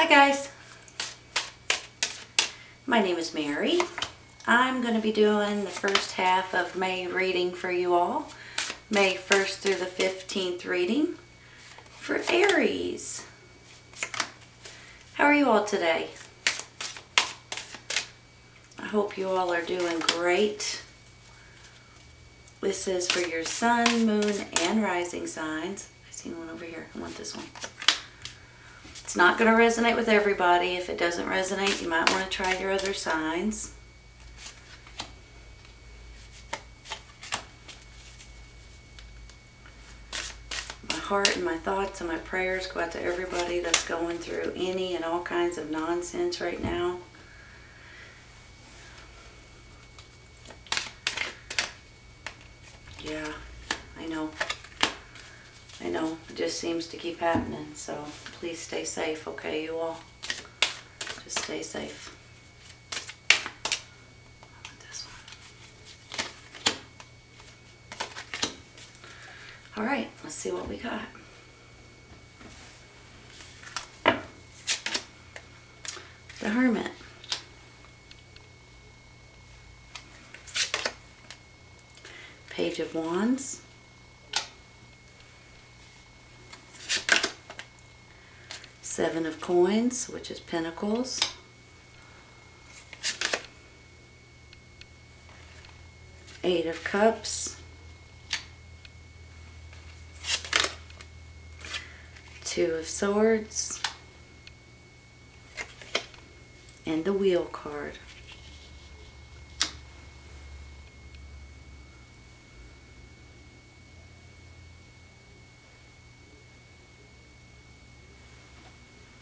guys, my name is Mary. I'm going to be doing the first half of May reading for you all. May 1st through the 15th reading for Aries. How are you all today? I hope you all are doing great. This is for your sun, moon, and rising signs. I seen one over here. I want this one. It's not going to resonate with everybody. If it doesn't resonate, you might want to try your other signs. My heart and my thoughts and my prayers go out to everybody that's going through any and all kinds of nonsense right now. Yeah, I know. It just seems to keep happening, so please stay safe, okay, you all? Just stay safe. I want this one. All right, let's see what we got. The Hermit. Page of Wands. Seven of Coins, which is Pentacles. Eight of Cups. Two of Swords. And the Wheel card.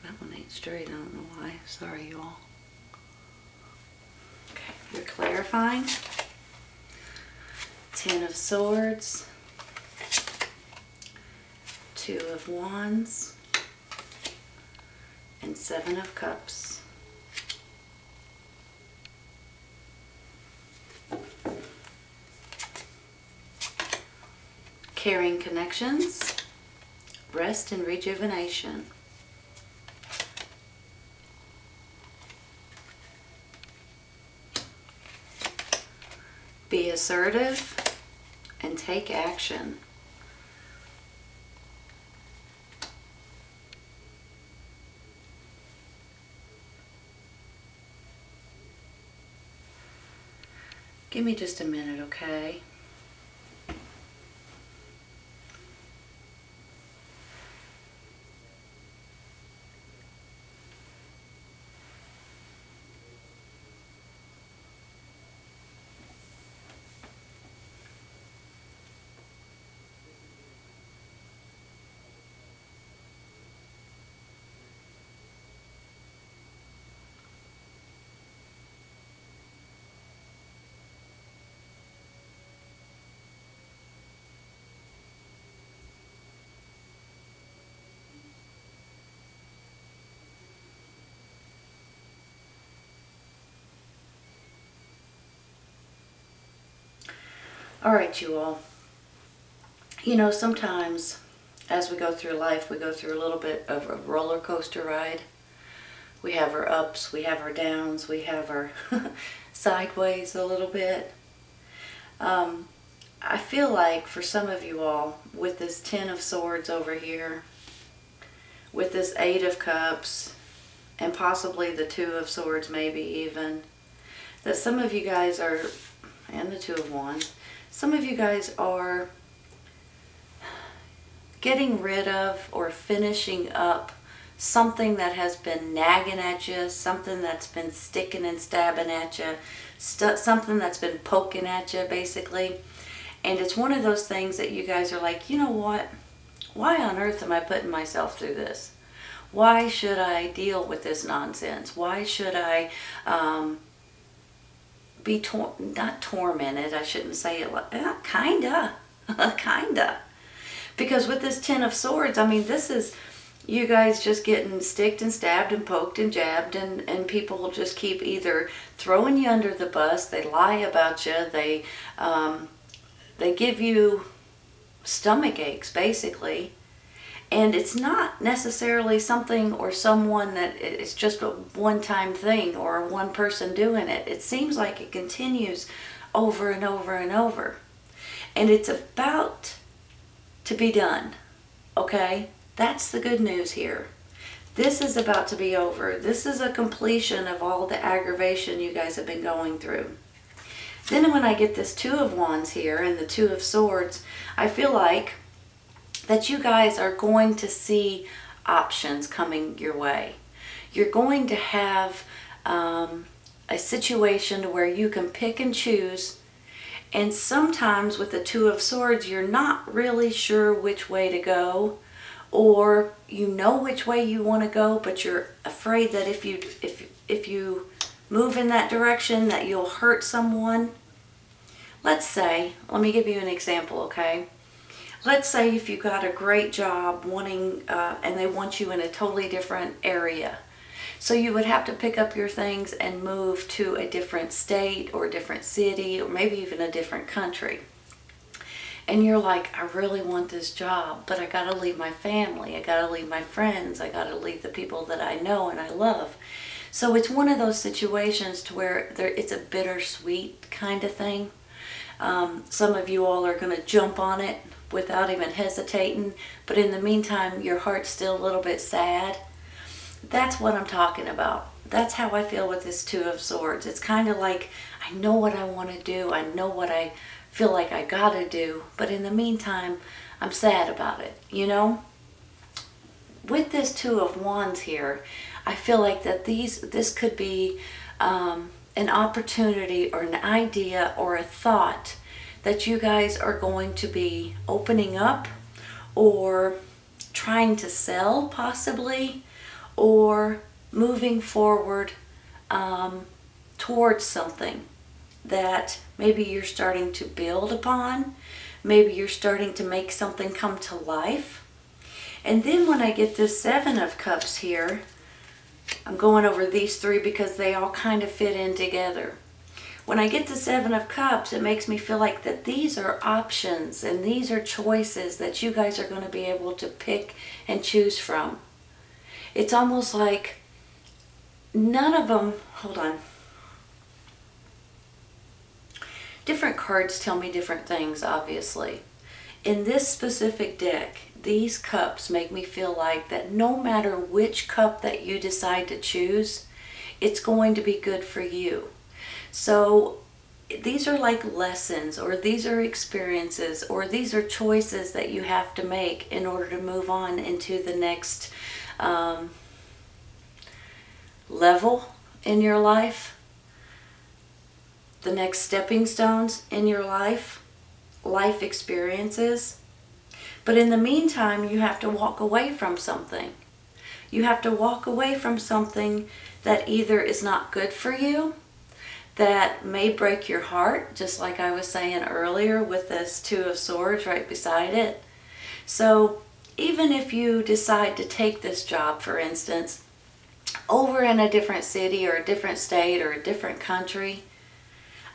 That one ain't straight, I don't know why. Sorry, you all. Okay, you're clarifying. Ten of Swords. Two of Wands. And Seven of Cups. Caring connections. Rest and rejuvenation. Be assertive and take action. Give me just a minute, okay? All right, you all. You know, sometimes as we go through life, we go through a little bit of a roller coaster ride. We have our ups, we have our downs, we have our sideways a little bit. I feel like for some of you all, with this Ten of Swords over here, with this Eight of Cups, and possibly the Two of Swords maybe even, that some of you guys are, and the Two of Wands, some of you guys are getting rid of or finishing up something that has been nagging at you, something that's been sticking and stabbing at you, something that's been poking at you basically. And it's one of those things that you guys are like, you know what? Why on earth am I putting myself through this? Why should I deal with this nonsense? Why should I be not tormented, I shouldn't say it like kinda. Because with this Ten of Swords, I mean, this is you guys just getting sticked and stabbed and poked and jabbed, and people will just keep either throwing you under the bus, they lie about you, they give you stomach aches basically, And it's not necessarily something or someone that it's just a one-time thing or one person doing it. It seems like it continues over and over and over. And it's about to be done, okay? That's the good news here. This is about to be over. This is a completion of all the aggravation you guys have been going through. Then when I get this Two of Wands here and the Two of Swords, I feel like that you guys are going to see options coming your way. You're going to have a situation where you can pick and choose. And sometimes with the Two of Swords, you're not really sure which way to go, or you know which way you want to go, but you're afraid that if you move in that direction that you'll hurt someone. Let's say, let me give you an example, okay? Let's say if you got a great job and they want you in a totally different area. So you would have to pick up your things and move to a different state or a different city or maybe even a different country. And you're like, I really want this job, but I gotta leave my family, I gotta leave my friends, I gotta leave the people that I know and I love. So it's one of those situations to where it's a bittersweet kind of thing. Some of you all are gonna jump on it without even hesitating, but in the meantime your heart's still a little bit sad. That's what I'm talking about. That's how I feel with this Two of Swords. It's kind of like, I know what I want to do, I know what I feel like I gotta do, but in the meantime I'm sad about it, you know? With this Two of Wands here, I feel like that this could be an opportunity or an idea or a thought that you guys are going to be opening up or trying to sell possibly, or moving forward towards something that maybe you're starting to build upon. Maybe you're starting to make something come to life. And then when I get this Seven of Cups here, I'm going over these three because they all kind of fit in together. When I get the Seven of Cups, it makes me feel like that these are options and these are choices that you guys are going to be able to pick and choose from. It's almost like none of them, hold on. Different cards tell me different things, obviously. In this specific deck, these cups make me feel like that no matter which cup that you decide to choose, it's going to be good for you. So these are like lessons, or these are experiences, or these are choices that you have to make in order to move on into the next level in your life, the next stepping stones in your life experiences. But in the meantime, you have to walk away from something. You have to walk away from something that either is not good for you, that may break your heart, just like I was saying earlier with this Two of Swords right beside it. So even if you decide to take this job, for instance, over in a different city or a different state or a different country,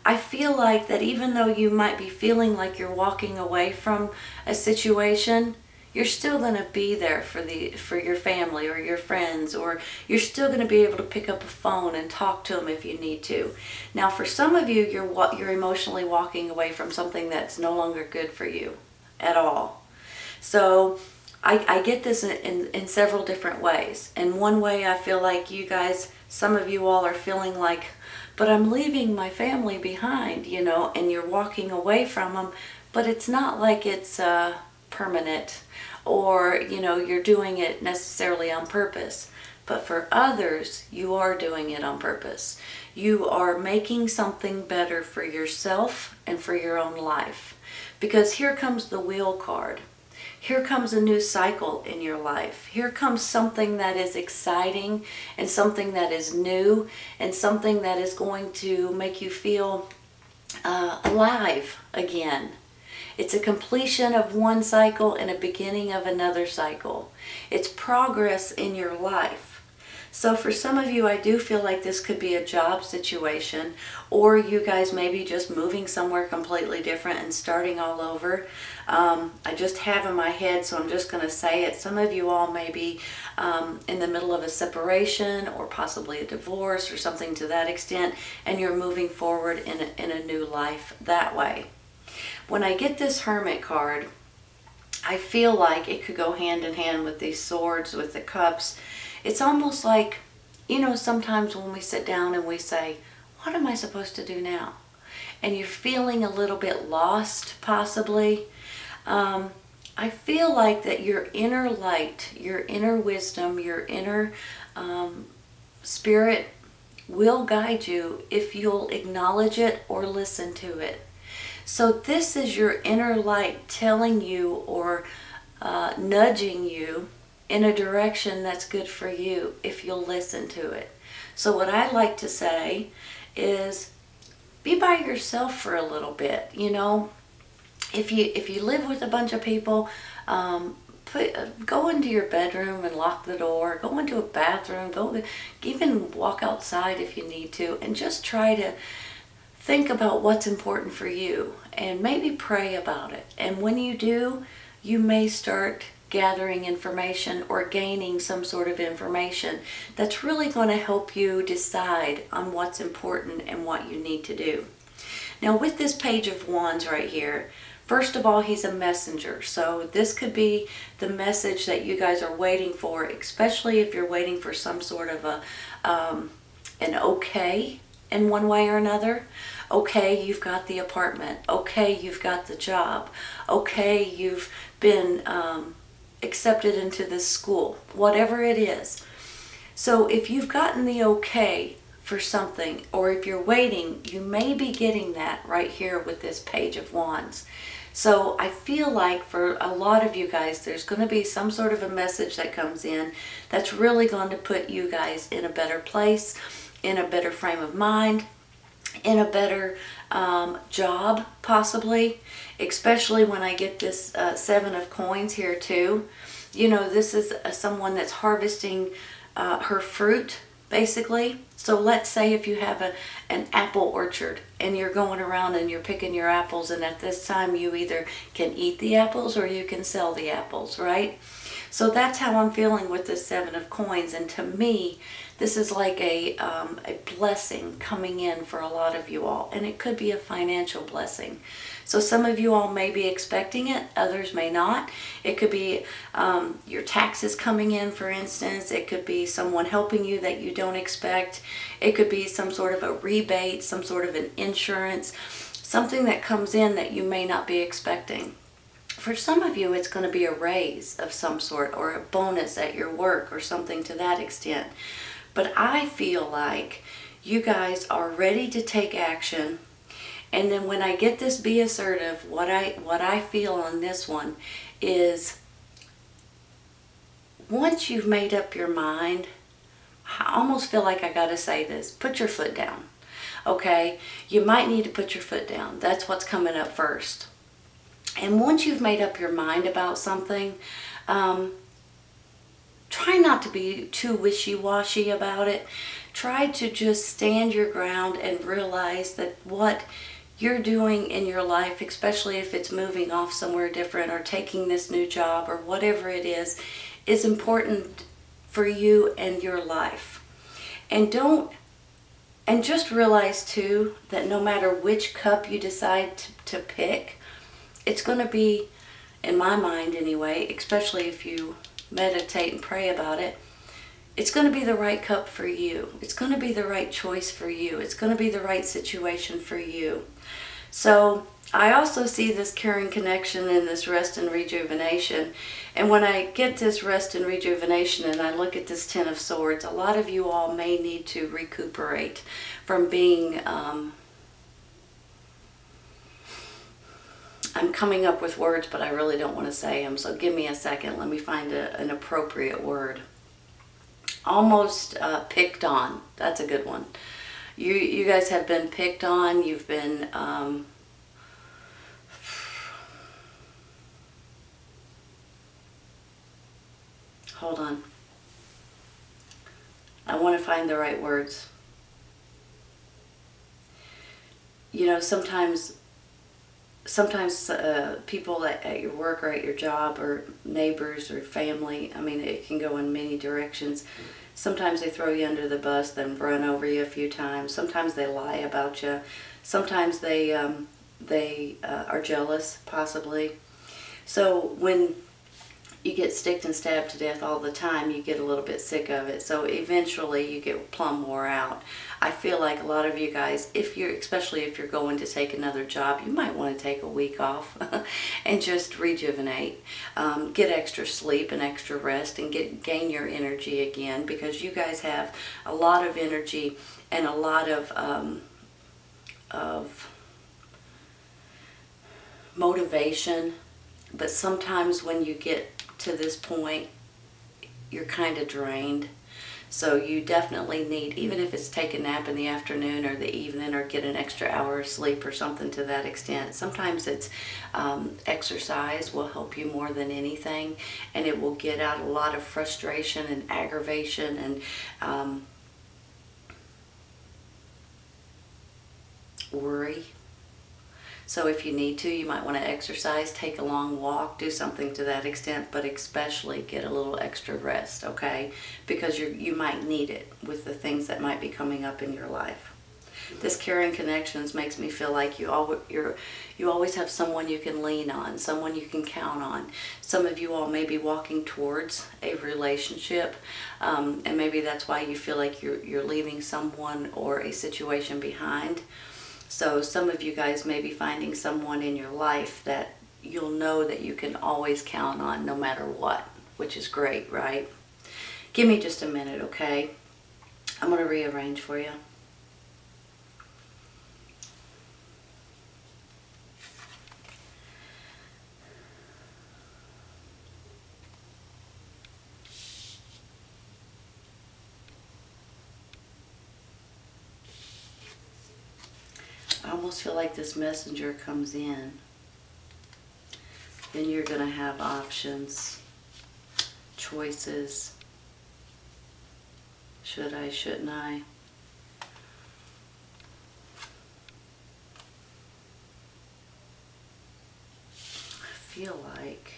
I feel like that even though you might be feeling like you're walking away from a situation, you're still going to be there for your family or your friends, or you're still going to be able to pick up a phone and talk to them if you need to. Now, for some of you, you're emotionally walking away from something that's no longer good for you at all. So I get this in several different ways. In one way, I feel like you guys, some of you all are feeling like, but I'm leaving my family behind, you know, and you're walking away from them, but it's not like it's permanent, or, you know, you're doing it necessarily on purpose. But for others, you are doing it on purpose. You are making something better for yourself and for your own life. Because here comes the Wheel card. Here comes a new cycle in your life. Here comes something that is exciting and something that is new and something that is going to make you feel alive again. It's a completion of one cycle and a beginning of another cycle. It's progress in your life. So for some of you, I do feel like this could be a job situation, or you guys may be just moving somewhere completely different and starting all over. I just have in my head, so I'm just going to say it. Some of you all may be in the middle of a separation or possibly a divorce or something to that extent, and you're moving forward in a new life that way. When I get this Hermit card, I feel like it could go hand in hand with these swords, with the cups. It's almost like, sometimes when we sit down and we say, what am I supposed to do now? And you're feeling a little bit lost, possibly. I feel like that your inner light, your inner wisdom, your inner spirit will guide you if you'll acknowledge it or listen to it. So this is your inner light telling you or nudging you in a direction that's good for you if you'll listen to it. So what I like to say is be by yourself for a little bit. If you live with a bunch of people, go into your bedroom and lock the door. Go into a bathroom. Even walk outside if you need to, and just try to think about what's important for you and maybe pray about it. And when you do, you may start gathering information or gaining some sort of information that's really going to help you decide on what's important and what you need to do. Now with this Page of Wands right here, first of all, he's a messenger. So this could be the message that you guys are waiting for, especially if you're waiting for some sort of an okay in one way or another. Okay, you've got the apartment. Okay, you've got the job. Okay, you've been accepted into this school. Whatever it is. So if you've gotten the okay for something, or if you're waiting, you may be getting that right here with this Page of Wands. So I feel like for a lot of you guys, there's going to be some sort of a message that comes in that's really going to put you guys in a better place, in a better frame of mind, in a better job possibly, especially when I get this Seven of Coins here too. This is someone that's harvesting her fruit basically. So let's say if you have an apple orchard and you're going around and you're picking your apples, and at this time you either can eat the apples or you can sell the apples, right? So that's how I'm feeling with this Seven of Coins. And to me, this is like a blessing coming in for a lot of you all. And it could be a financial blessing. So some of you all may be expecting it, others may not. It could be your taxes coming in, for instance. It could be someone helping you that you don't expect. It could be some sort of a rebate, some sort of an insurance, something that comes in that you may not be expecting. For some of you, it's going to be a raise of some sort or a bonus at your work or something to that extent. But I feel like you guys are ready to take action. And then when I get this be assertive, what I feel on this one is once you've made up your mind, I almost feel like I got to say this, put your foot down. Okay? You might need to put your foot down. That's what's coming up first. And once you've made up your mind about something, try not to be too wishy-washy about it. Try to just stand your ground and realize that what you're doing in your life, especially if it's moving off somewhere different or taking this new job or whatever it is important for you and your life. And just realize too that no matter which cup you decide to pick, it's going to be, in my mind anyway, especially if you meditate and pray about it, it's going to be the right cup for you. It's going to be the right choice for you. It's going to be the right situation for you. So I also see this caring connection and this rest and rejuvenation. And when I get this rest and rejuvenation and I look at this Ten of Swords, a lot of you all may need to recuperate from being I'm coming up with words, but I really don't want to say them, so give me a second. Let me find an appropriate word. Almost picked on. That's a good one. You guys have been picked on. You've been hold on. I want to find the right words. You know, sometimes people at your work or at your job or neighbors or family, I mean, it can go in many directions. Sometimes they throw you under the bus, then run over you a few times. Sometimes they lie about you. Sometimes they are jealous, possibly. So when you get sticked and stabbed to death all the time, you get a little bit sick of it. So eventually you get plumb wore out. I feel like a lot of you guys, especially if you're going to take another job, you might want to take a week off and just rejuvenate. Get extra sleep and extra rest and gain your energy again, because you guys have a lot of energy and a lot of motivation. But sometimes when you get to this point, you're kind of drained. So you definitely need, even if it's take a nap in the afternoon or the evening, or get an extra hour of sleep or something to that extent. Sometimes it's exercise will help you more than anything, and it will get out a lot of frustration and aggravation and worry. So if you need to, you might want to exercise, take a long walk, do something to that extent, but especially get a little extra rest, okay? Because you might need it with the things that might be coming up in your life. This caring connections makes me feel like you always have someone you can lean on, someone you can count on. Some of you all may be walking towards a relationship, and maybe that's why you feel like you're leaving someone or a situation behind. So some of you guys may be finding someone in your life that you'll know that you can always count on no matter what, which is great, right? Give me just a minute, okay? I'm going to rearrange for you. I almost feel like this messenger comes in. Then you're going to have options, choices. Should I, shouldn't I? I feel like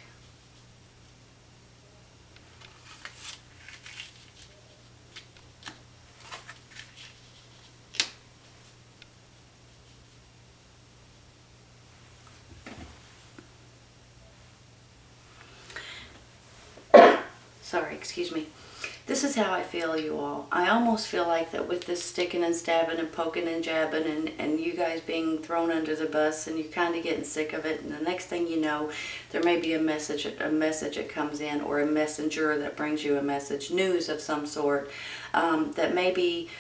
sorry, excuse me. This is how I feel, you all. I almost feel like that with this sticking and stabbing and poking and jabbing and you guys being thrown under the bus and you're kind of getting sick of it, and the next thing you know, there may be a message that comes in, or a messenger that brings you a message, news of some sort, that maybe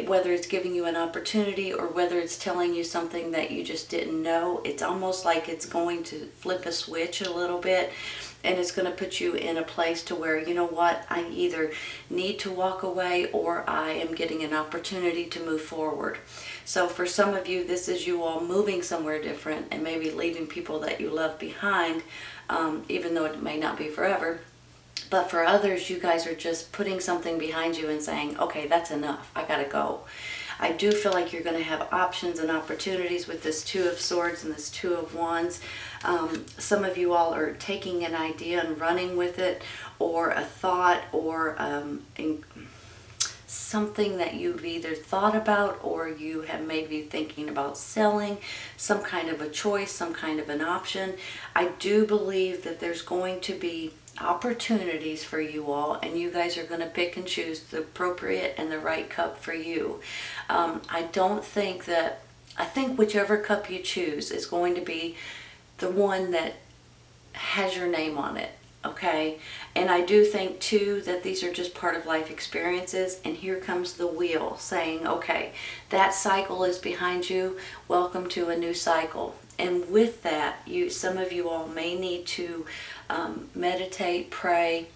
whether it's giving you an opportunity or whether it's telling you something that you just didn't know. It's almost like it's going to flip a switch a little bit, and it's going to put you in a place to where, you know what, I either need to walk away or I am getting an opportunity to move forward. So for some of you, this is you all moving somewhere different and maybe leaving people that you love behind, even though it may not be forever. But for others, you guys are just putting something behind you and saying, okay, that's enough, I gotta go. I do feel like you're going to have options and opportunities with this Two of Swords and this Two of Wands. Some of you all are taking an idea and running with it, or a thought, or something that you've either thought about or you have maybe thinking about selling, some kind of a choice, some kind of an option. I do believe that there's going to be opportunities for you all, and you guys are going to pick and choose the appropriate and the right cup for you. I think whichever cup you choose is going to be the one that has your name on it, okay? And I do think too that these are just part of life experiences, and here comes the wheel saying, okay, that cycle is behind you, welcome to a new cycle. And with that, some of you all may need to meditate, pray,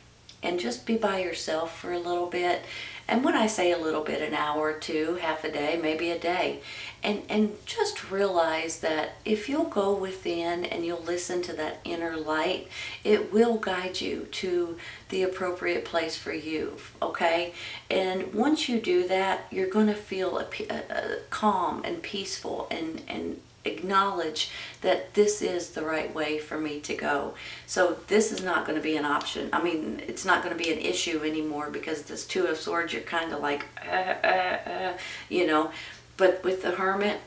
and just be by yourself for a little bit And when I say a little bit, an hour or two, half a day, maybe a day. And just realize that if you'll go within and you'll listen to that inner light, it will guide you to the appropriate place for you, okay? And once you do that, you're going to feel a calm and peaceful and acknowledge that this is the right way for me to go. So this is not going to be an option. I mean, it's not going to be an issue anymore, because this Two of Swords, you're kind of like, you know. But with the Hermit,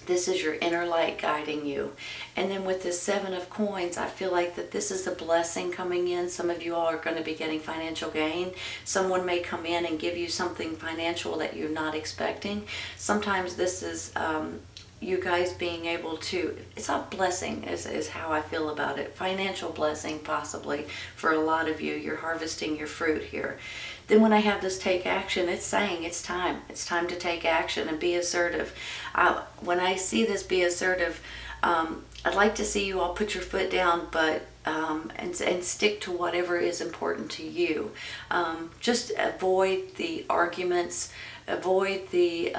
this is your inner light guiding you. And then with this Seven of Coins, I feel like that this is a blessing coming in. Some of you all are going to be getting financial gain. Someone may come in and give you something financial that you're not expecting. Sometimes this is you guys being able to, it's a blessing is how I feel about it. Financial blessing possibly for a lot of you. You're harvesting your fruit here. Then when I have this take action, it's saying it's time. It's time to take action and be assertive. When I see this be assertive, I'd like to see you all put your foot down, but and stick to whatever is important to you. Just avoid the arguments, avoid the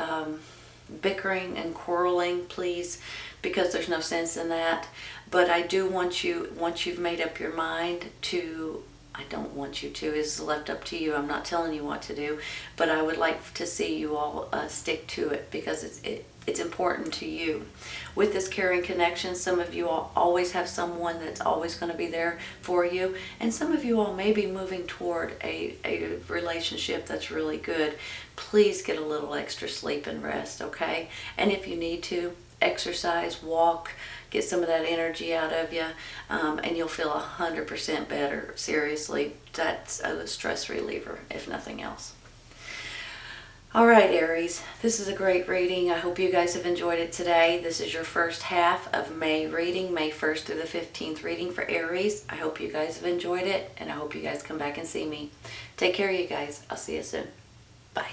bickering and quarreling, please, because there's no sense in that. But I do want you, once you've made up your mind to, I don't want you to, is left up to you. I'm not telling you what to do, but I would like to see you all stick to it, because it's important to you. With this caring connection, some of you all always have someone that's always going to be there for you, and some of you all may be moving toward a relationship that's really good. Please get a little extra sleep and rest, okay? And if you need to, exercise, walk, get some of that energy out of you, and you'll feel 100% better. Seriously, that's a stress reliever, if nothing else. All right, Aries, this is a great reading. I hope you guys have enjoyed it today. This is your first half of May reading, May 1st through the 15th reading for Aries. I hope you guys have enjoyed it, and I hope you guys come back and see me. Take care, you guys. I'll see you soon. Bye.